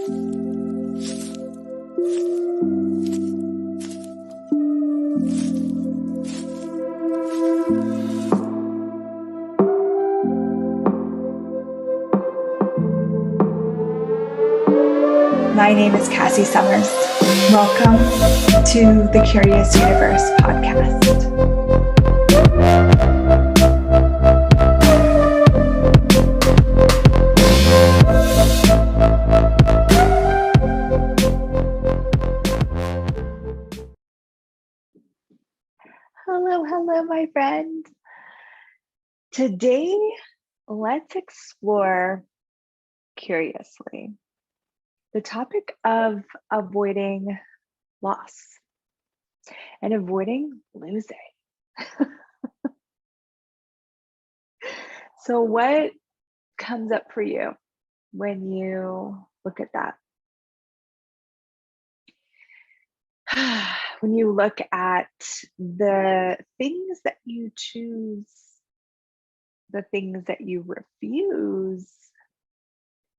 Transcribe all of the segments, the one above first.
My name is Cassy Summers. Welcome to the Curious Universe podcast. Hello, my friend. Today, let's explore curiously the topic of avoiding loss and avoiding losing. So what comes up for you when you look at that? When you look at the things that you choose, the things that you refuse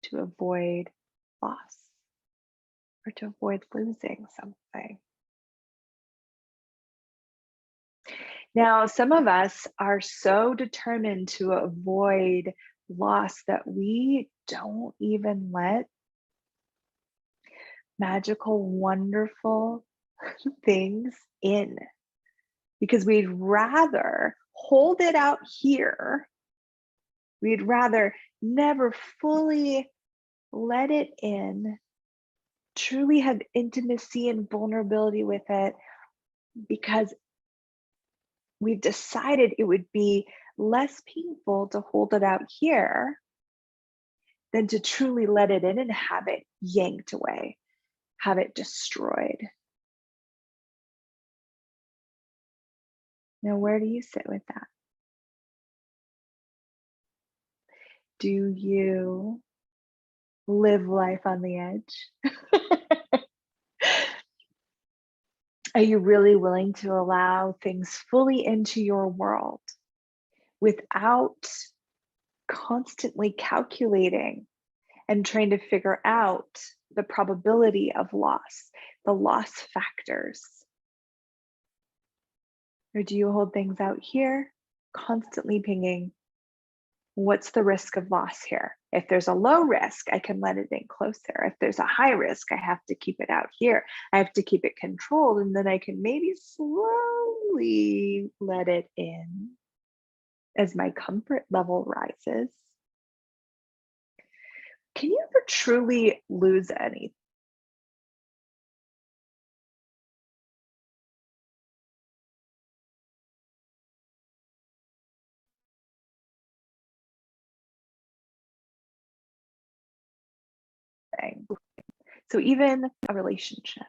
to avoid loss or to avoid losing something. Now, some of us are so determined to avoid loss that we don't even let magical, wonderful things in, because we'd rather hold it out here. We'd rather never fully let it in, truly have intimacy and vulnerability with it, because we've decided it would be less painful to hold it out here than to truly let it in and have it yanked away, have it destroyed. Now, where do you sit with that? Do you live life on the edge? Are you really willing to allow things fully into your world without constantly calculating and trying to figure out the probability of loss, the loss factors? Or do you hold things out here, constantly pinging, what's the risk of loss here? If there's a low risk, I can let it in closer. If there's a high risk, I have to keep it out here. I have to keep it controlled, and then I can maybe slowly let it in as my comfort level rises. Can you ever truly lose anything? So even a relationship,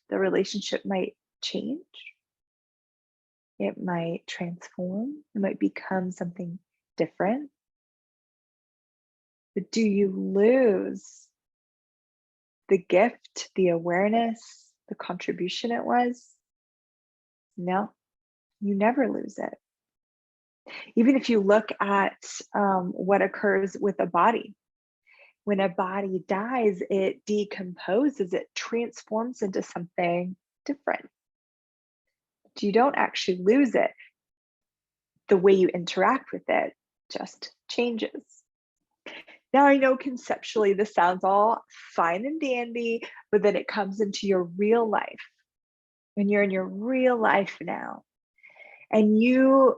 the relationship might change. It might transform. It might become something different. But do you lose the gift, the awareness, the contribution it was? No, you never lose it. Even if you look at what occurs with a body. When a body dies, it decomposes, it transforms into something different. You don't actually lose it. The way you interact with it just changes. Now, I know conceptually this sounds all fine and dandy, but then it comes into your real life. When you're in your real life now, and you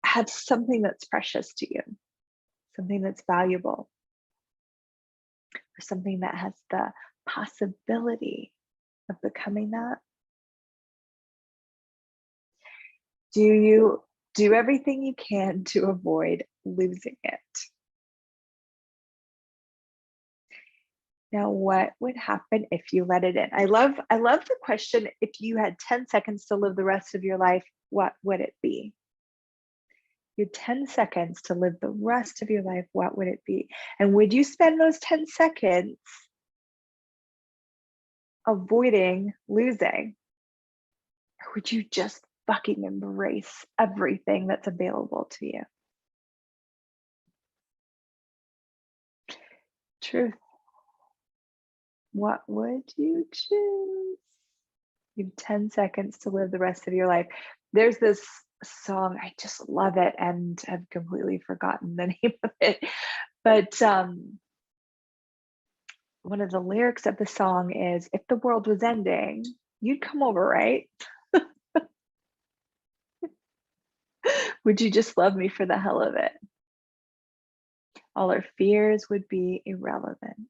have something that's precious to you, something that's valuable, or something that has the possibility of becoming that, do you do everything you can to avoid losing it? Now, what would happen if you let it in? I love the question, if you had 10 seconds to live the rest of your life, what would it be? You had 10 seconds to live the rest of your life, what would it be? And would you spend those 10 seconds avoiding losing? Or would you just fucking embrace everything that's available to you? Truth. What would you choose? You have 10 seconds to live the rest of your life. There's this song, I just love it, and I've completely forgotten the name of it. But one of the lyrics of the song is, if the world was ending, you'd come over, right? Would you just love me for the hell of it? All our fears would be irrelevant.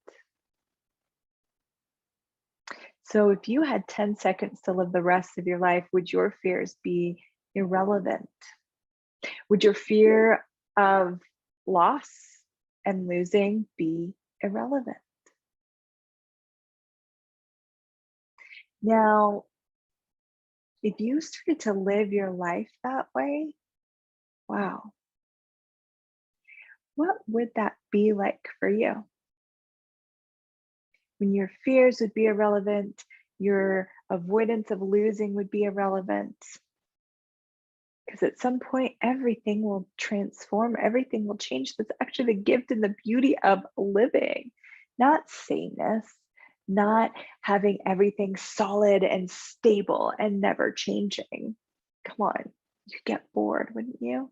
So if you had 10 seconds to live the rest of your life, would your fears be irrelevant? Would your fear of loss and losing be irrelevant? Now, if you started to live your life that way, wow, what would that be like for you? When your fears would be irrelevant, your avoidance of losing would be irrelevant. Because at some point, everything will transform, everything will change. That's actually the gift and the beauty of living, not sameness, not having everything solid and stable and never changing. Come on, you'd get bored, wouldn't you?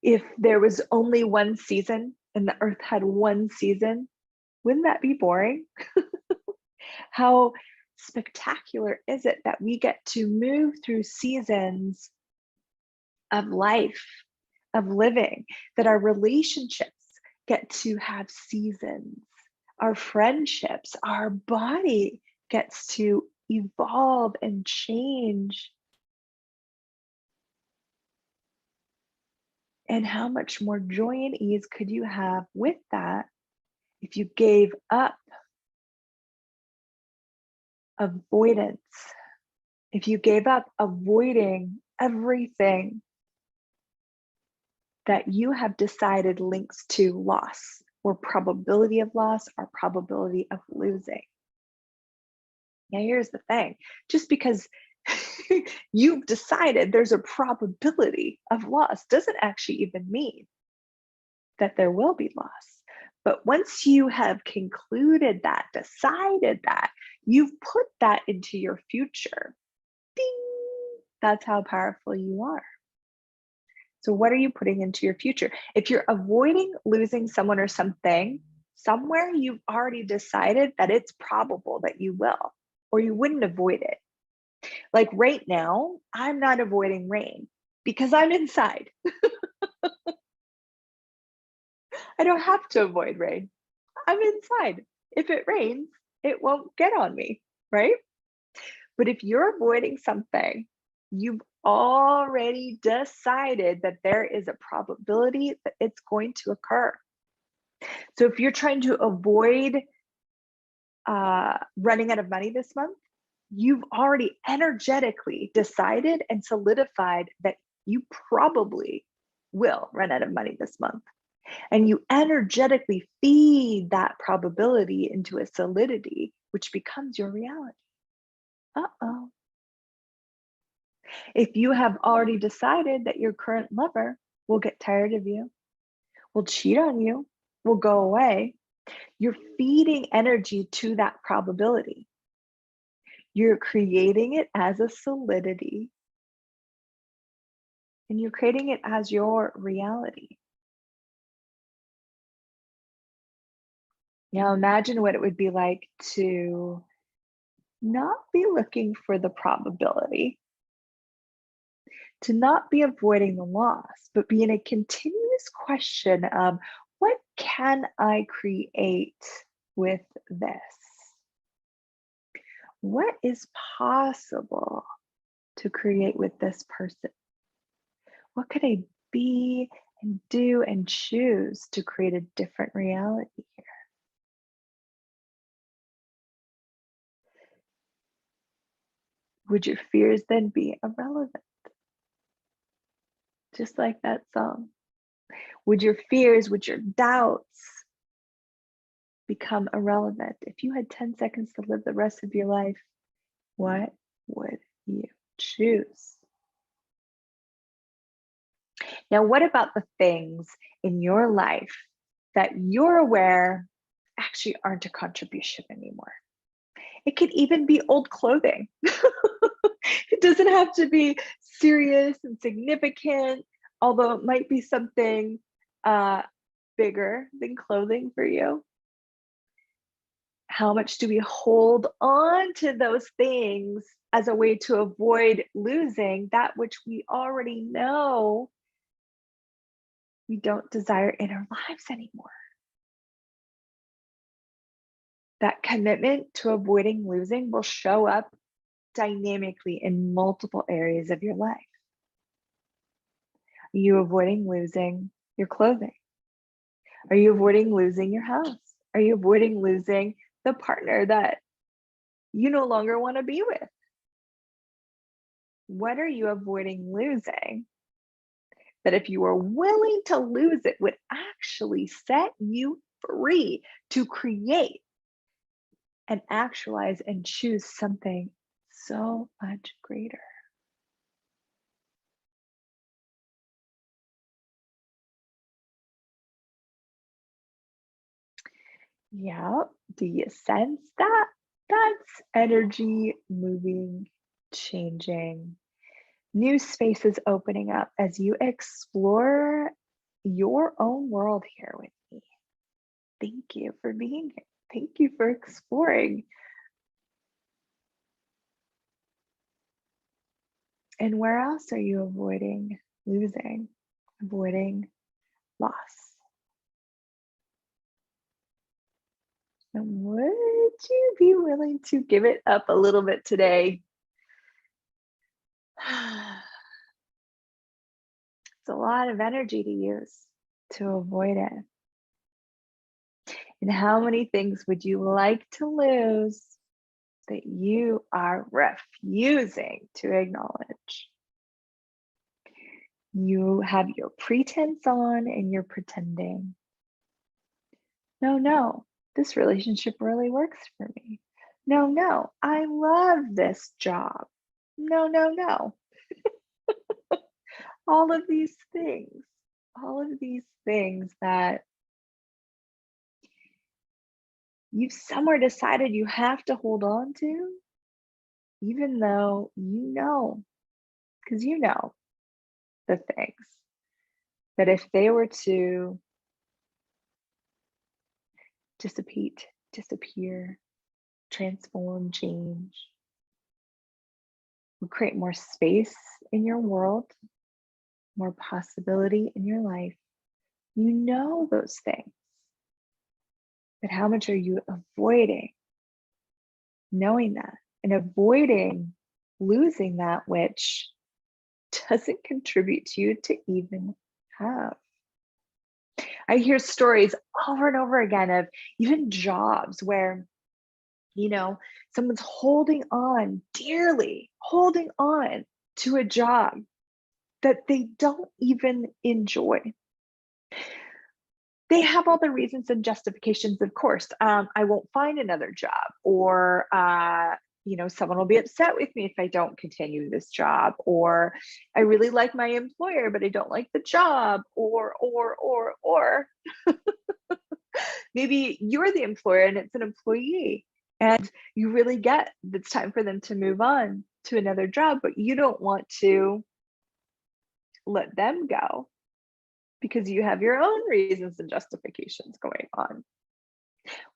If there was only one season and the earth had one season, wouldn't that be boring? How spectacular is it that we get to move through seasons of life, of living, that our relationships get to have seasons, our friendships, our body gets to evolve and change. And how much more joy and ease could you have with that if you gave up avoidance, if you gave up avoiding everything that you have decided links to loss or probability of loss or probability of losing? Now, here's the thing, just because you've decided there's a probability of loss doesn't actually even mean that there will be loss. But once you have concluded that, decided that, you've put that into your future. Ding! That's how powerful you are. So what are you putting into your future? If you're avoiding losing someone or something, somewhere you've already decided that it's probable that you will, or you wouldn't avoid it. Like right now, I'm not avoiding rain because I'm inside. I don't have to avoid rain. I'm inside. If it rains, it won't get on me, right? But if you're avoiding something, you've already decided that there is a probability that it's going to occur. So if you're trying to avoid running out of money this month, you've already energetically decided and solidified that you probably will run out of money this month. And you energetically feed that probability into a solidity, which becomes your reality. Uh-oh. If you have already decided that your current lover will get tired of you, will cheat on you, will go away, you're feeding energy to that probability. You're creating it as a solidity, and you're creating it as your reality. Now imagine what it would be like to not be looking for the probability, to not be avoiding the loss, but be in a continuous question of, what can I create with this? What is possible to create with this person? What could I be and do and choose to create a different reality here? Would your fears then be irrelevant? Just like that song. Would your fears, would your doubts become irrelevant? If you had 10 seconds to live the rest of your life, what would you choose? Now, what about the things in your life that you're aware actually aren't a contribution anymore. It could even be old clothing. It doesn't have to be serious and significant, although it might be something bigger than clothing for you. How much do we hold on to those things as a way to avoid losing that which we already know we don't desire in our lives anymore? That commitment to avoiding losing will show up dynamically in multiple areas of your life. Are you avoiding losing your clothing? Are you avoiding losing your house? Are you avoiding losing the partner that you no longer want to be with? What are you avoiding losing that if you were willing to lose it would actually set you free to create and actualize and choose something so much greater? Yeah, do you sense that? That's energy moving, changing. New spaces opening up as you explore your own world here with me. Thank you for being here. Thank you for exploring. And where else are you avoiding losing, avoiding loss? And would you be willing to give it up a little bit today? It's a lot of energy to use to avoid it. And how many things would you like to lose that you are refusing to acknowledge? You have your pretense on and you're pretending. No, this relationship really works for me. No, I love this job. No. all of these things that you've somewhere decided you have to hold on to, even though because you know the things that if they were to dissipate, disappear, transform, change, would create more space in your world, more possibility in your life. You know those things. But how much are you avoiding knowing that and avoiding losing that which doesn't contribute to you to even have? I hear stories over and over again of even jobs where, someone's holding on dearly, holding on to a job that they don't even enjoy. They have all the reasons and justifications, of course. I won't find another job, or someone will be upset with me if I don't continue this job, or I really like my employer, but I don't like the job, or. Maybe you're the employer and it's an employee, and you really get it's time for them to move on to another job, but you don't want to let them go because you have your own reasons and justifications going on.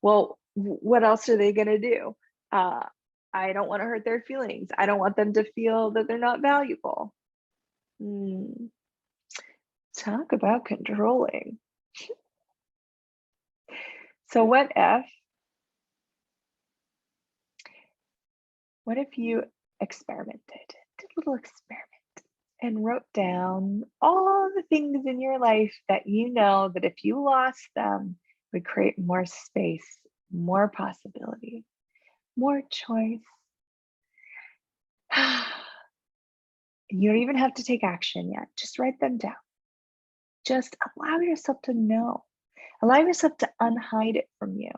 Well, what else are they going to do? I don't want to hurt their feelings. I don't want them to feel that they're not valuable. Talk about controlling. So what if you experimented, did a little experiment, and wrote down all the things in your life that you know that if you lost them would create more space, more possibility, more choice. You don't even have to take action yet. Just write them down. Just allow yourself to know. Allow yourself to unhide it from you.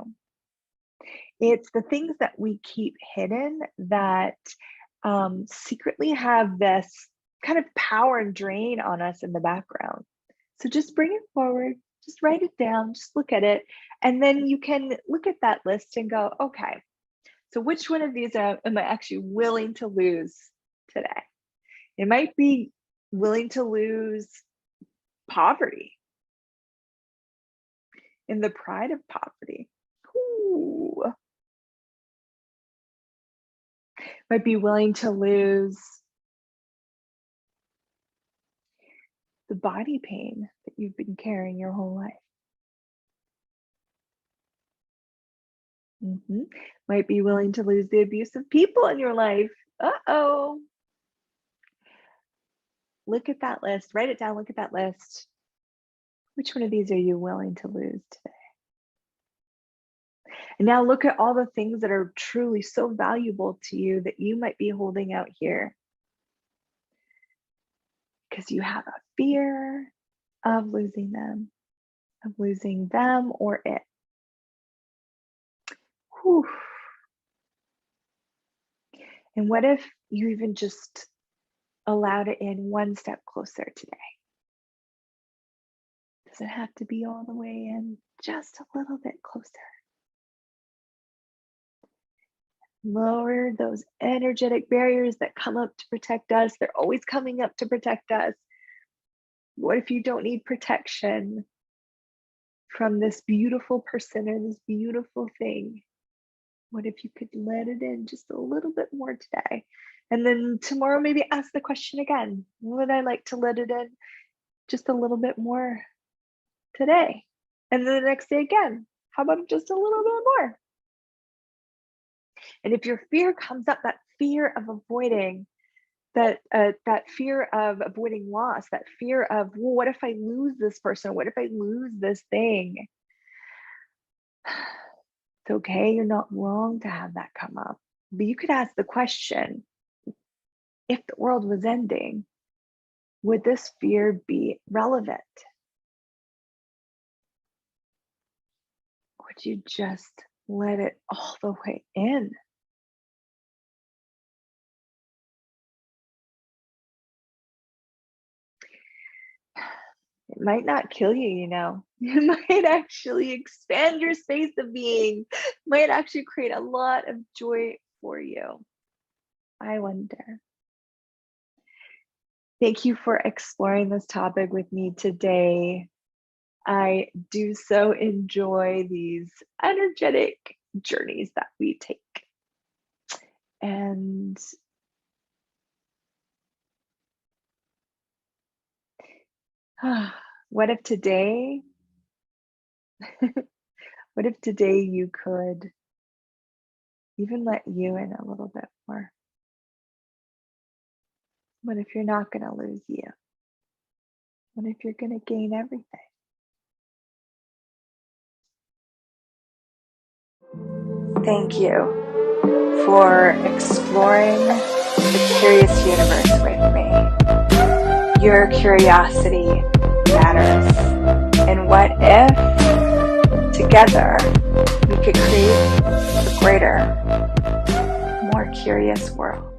It's the things that we keep hidden that secretly have this kind of power and drain on us in the background. So just bring it forward, Just write it down, just look at it. And then you can look at that list and go, okay, so which one of these am I actually willing to lose today? It might be willing to lose poverty in the pride of poverty. Ooh. Might be willing to lose the body pain that you've been carrying your whole life. Might be willing to lose the abusive people in your life. Uh-oh. Look at that list. Write it down. Look at that list. Which one of these are you willing to lose today? And now look at all the things that are truly so valuable to you that you might be holding out here because you have a fear of losing them or it. Whew. And what if you even just allowed it in one step closer today? Doesn't have to be all the way in, just a little bit closer. Lower those energetic barriers that come up to protect us. They're always coming up to protect us. What if you don't need protection from this beautiful person or this beautiful thing? What if you could let it in just a little bit more today? And then tomorrow, maybe ask the question again. Would I like to let it in just a little bit more today? And then the next day again, how about just a little bit more? And if your fear comes up, that fear of avoiding, that fear of avoiding loss, that fear of, well, what if I lose this person? What if I lose this thing? It's okay, you're not wrong to have that come up. But you could ask the question, if the world was ending, would this fear be relevant? Would you just let it all the way in? It might not kill you, you know. It might actually expand your space of being, might actually create a lot of joy for you. I wonder. Thank you for exploring this topic with me today. I do so enjoy these energetic journeys that we take. And what if today you could even let you in a little bit more? What if you're not going to lose you? What if you're going to gain everything? Thank you for exploring the curious universe with me. Your curiosity matters. And what if together we could create a greater, more curious world?